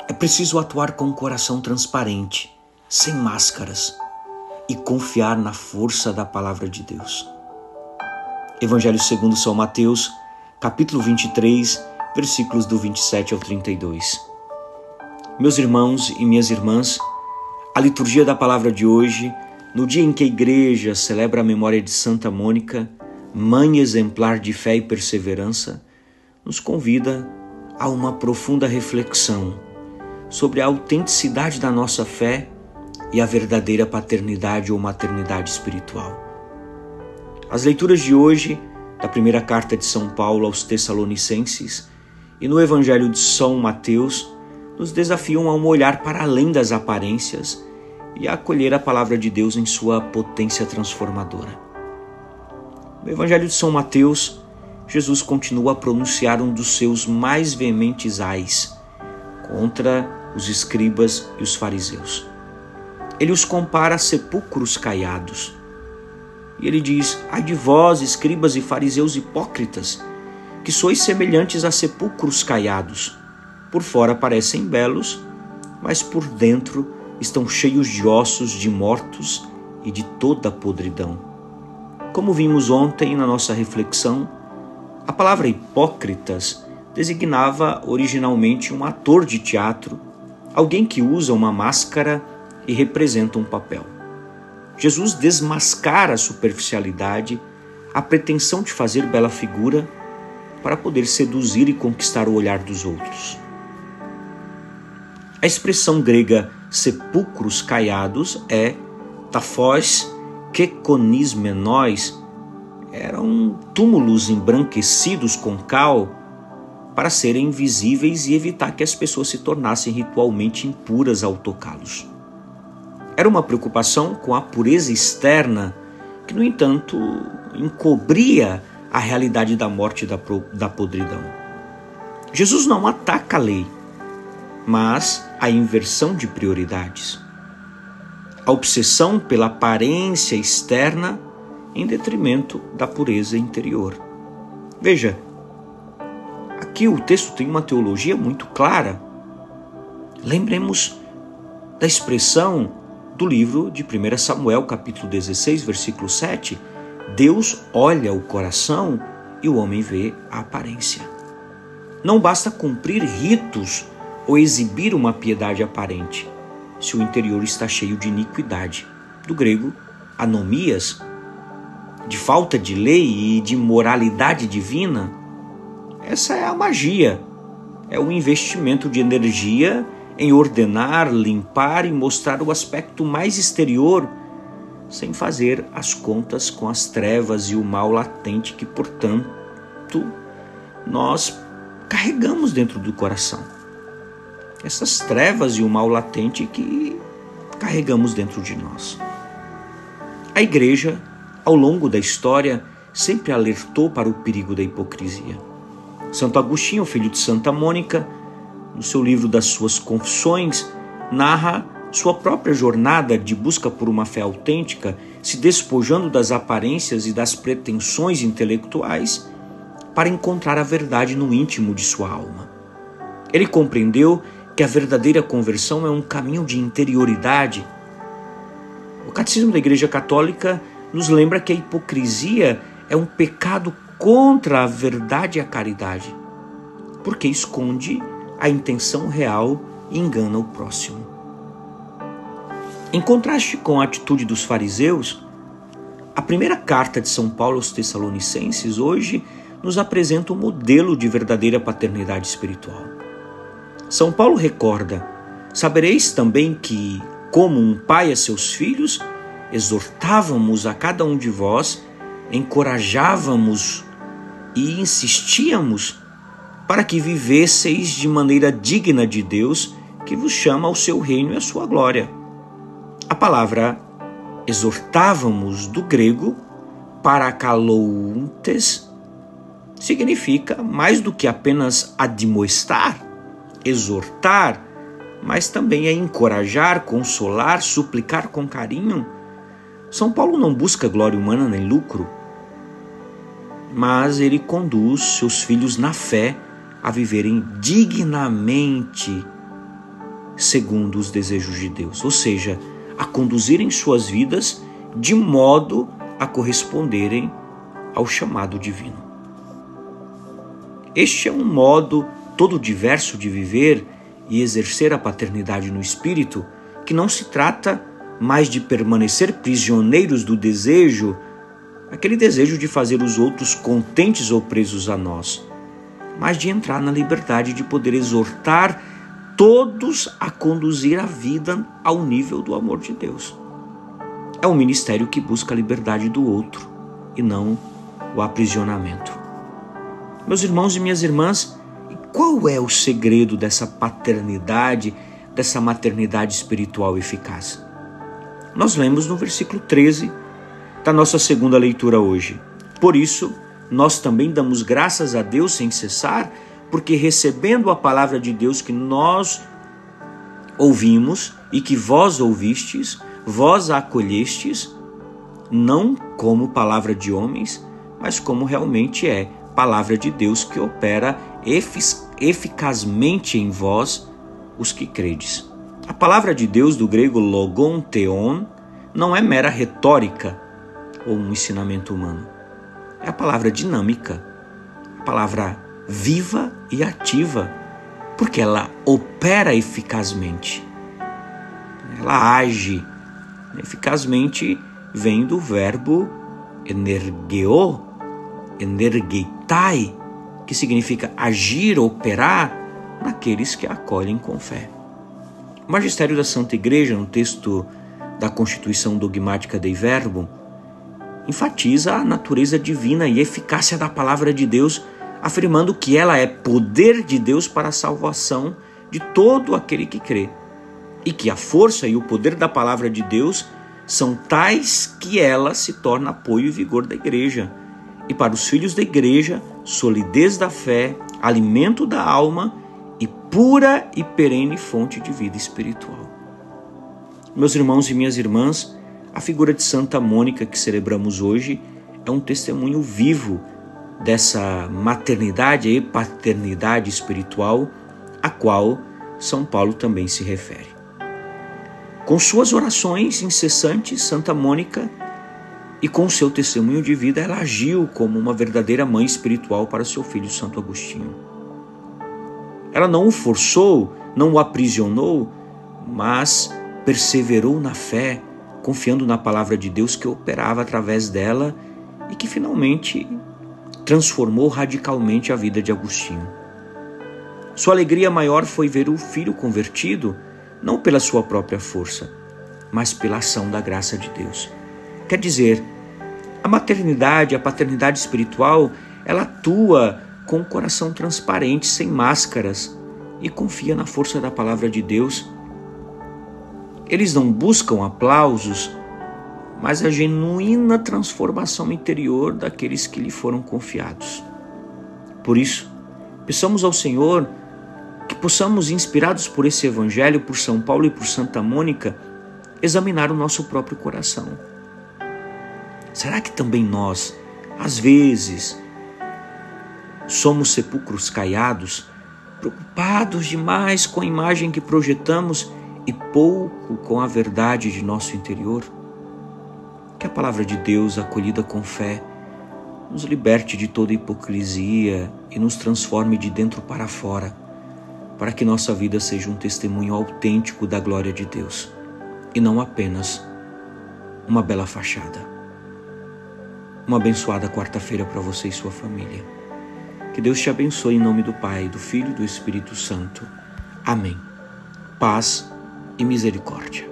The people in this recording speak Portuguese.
É preciso atuar com o coração transparente, sem máscaras, e confiar na força da palavra de Deus. Evangelho segundo São Mateus, capítulo 23, versículos do 27 ao 32. Meus irmãos e minhas irmãs, a liturgia da palavra de hoje, no dia em que a igreja celebra a memória de Santa Mônica, mãe exemplar de fé e perseverança, nos convida a uma profunda reflexão sobre a autenticidade da nossa fé e a verdadeira paternidade ou maternidade espiritual. As leituras de hoje, da primeira carta de São Paulo aos Tessalonicenses e no Evangelho de São Mateus, nos desafiam a um olhar para além das aparências e a acolher a palavra de Deus em sua potência transformadora. No Evangelho de São Mateus, Jesus continua a pronunciar um dos seus mais veementes ais contra os escribas e os fariseus. Ele os compara a sepulcros caiados. E ele diz: ai de vós, escribas e fariseus hipócritas, que sois semelhantes a sepulcros caiados. Por fora parecem belos, mas por dentro estão cheios de ossos de mortos e de toda a podridão. Como vimos ontem na nossa reflexão, a palavra hipócritas designava originalmente um ator de teatro, alguém que usa uma máscara e representa um papel. Jesus desmascara a superficialidade, a pretensão de fazer bela figura para poder seduzir e conquistar o olhar dos outros. A expressão grega sepulcros caiados é taphos kekonismenoi, eram túmulos embranquecidos com cal para serem invisíveis e evitar que as pessoas se tornassem ritualmente impuras ao tocá-los. Era uma preocupação com a pureza externa que, no entanto, encobria a realidade da morte e da podridão. Jesus não ataca a lei, mas a inversão de prioridades. A obsessão pela aparência externa em detrimento da pureza interior. Veja, aqui o texto tem uma teologia muito clara. Lembremos da expressão do livro de 1 Samuel, capítulo 16, versículo 7. Deus olha o coração e o homem vê a aparência. Não basta cumprir ritos ou exibir uma piedade aparente, se o interior está cheio de iniquidade. Do grego, anomias, de falta de lei e de moralidade divina. Essa é a magia, é o investimento de energia em ordenar, limpar e mostrar o aspecto mais exterior, sem fazer as contas com as trevas e o mal latente que, portanto, nós carregamos dentro do coração. Essas trevas e o mal latente que carregamos dentro de nós. A igreja, ao longo da história, sempre alertou para o perigo da hipocrisia. Santo Agostinho, filho de Santa Mônica, no seu livro das suas Confissões, narra sua própria jornada de busca por uma fé autêntica, se despojando das aparências e das pretensões intelectuais para encontrar a verdade no íntimo de sua alma. Ele compreendeu que a verdadeira conversão é um caminho de interioridade. O Catecismo da Igreja Católica nos lembra que a hipocrisia é um pecado contra a verdade e a caridade, porque esconde a intenção real e engana o próximo. Em contraste com a atitude dos fariseus, a primeira carta de São Paulo aos Tessalonicenses hoje nos apresenta um modelo de verdadeira paternidade espiritual. São Paulo recorda: sabereis também que, como um pai a seus filhos, exortávamos a cada um de vós, encorajávamos e insistíamos para que vivesseis de maneira digna de Deus, que vos chama ao seu reino e à sua glória. A palavra exortávamos, do grego parakalountes, significa mais do que apenas admoestar, exortar, mas também é encorajar, consolar, suplicar com carinho. São Paulo não busca glória humana nem lucro, mas ele conduz seus filhos na fé a viverem dignamente segundo os desejos de Deus, ou seja, a conduzirem suas vidas de modo a corresponderem ao chamado divino. Este é um modo todo diverso de viver e exercer a paternidade no Espírito, que não se trata mais de permanecer prisioneiros do desejo, aquele desejo de fazer os outros contentes ou presos a nós, mas de entrar na liberdade de poder exortar todos a conduzir a vida ao nível do amor de Deus. É um ministério que busca a liberdade do outro e não o aprisionamento. Meus irmãos e minhas irmãs, qual é o segredo dessa paternidade, dessa maternidade espiritual eficaz? Nós lemos no versículo 13 da nossa segunda leitura hoje. Por isso, nós também damos graças a Deus sem cessar, porque recebendo a palavra de Deus que nós ouvimos e que vós ouvistes, vós a acolhestes, não como palavra de homens, mas como realmente é palavra de Deus que opera eficazmente em vós, os que credes. A palavra de Deus, do grego logon theon, não é mera retórica ou um ensinamento humano. É a palavra dinâmica, a palavra viva e ativa, porque ela opera eficazmente. Ela age eficazmente, vem do verbo energeo, energeitai, que significa agir, operar naqueles que a acolhem com fé. O magistério da Santa Igreja, no texto da Constituição Dogmática Dei Verbum, enfatiza a natureza divina e eficácia da palavra de Deus, afirmando que ela é poder de Deus para a salvação de todo aquele que crê, e que a força e o poder da palavra de Deus são tais que ela se torna apoio e vigor da igreja, e para os filhos da igreja, solidez da fé, alimento da alma e pura e perene fonte de vida espiritual. Meus irmãos e minhas irmãs, a figura de Santa Mônica que celebramos hoje é um testemunho vivo dessa maternidade e paternidade espiritual a qual São Paulo também se refere. Com suas orações incessantes, Santa Mônica, e com seu testemunho de vida, ela agiu como uma verdadeira mãe espiritual para seu filho Santo Agostinho. Ela não o forçou, não o aprisionou, mas perseverou na fé, confiando na palavra de Deus que operava através dela e que finalmente transformou radicalmente a vida de Agostinho. Sua alegria maior foi ver o filho convertido, não pela sua própria força, mas pela ação da graça de Deus. Quer dizer, a maternidade, a paternidade espiritual, ela atua com o coração transparente, sem máscaras, e confia na força da palavra de Deus. Eles não buscam aplausos, mas a genuína transformação interior daqueles que lhe foram confiados. Por isso, peçamos ao Senhor que possamos, inspirados por esse evangelho, por São Paulo e por Santa Mônica, examinar o nosso próprio coração. Será que também nós, às vezes, somos sepulcros caiados, preocupados demais com a imagem que projetamos e pouco com a verdade de nosso interior? Que a palavra de Deus, acolhida com fé, nos liberte de toda hipocrisia e nos transforme de dentro para fora, para que nossa vida seja um testemunho autêntico da glória de Deus e não apenas uma bela fachada. Uma abençoada quarta-feira para você e sua família. Que Deus te abençoe em nome do Pai, do Filho e do Espírito Santo. Amém. Paz e misericórdia.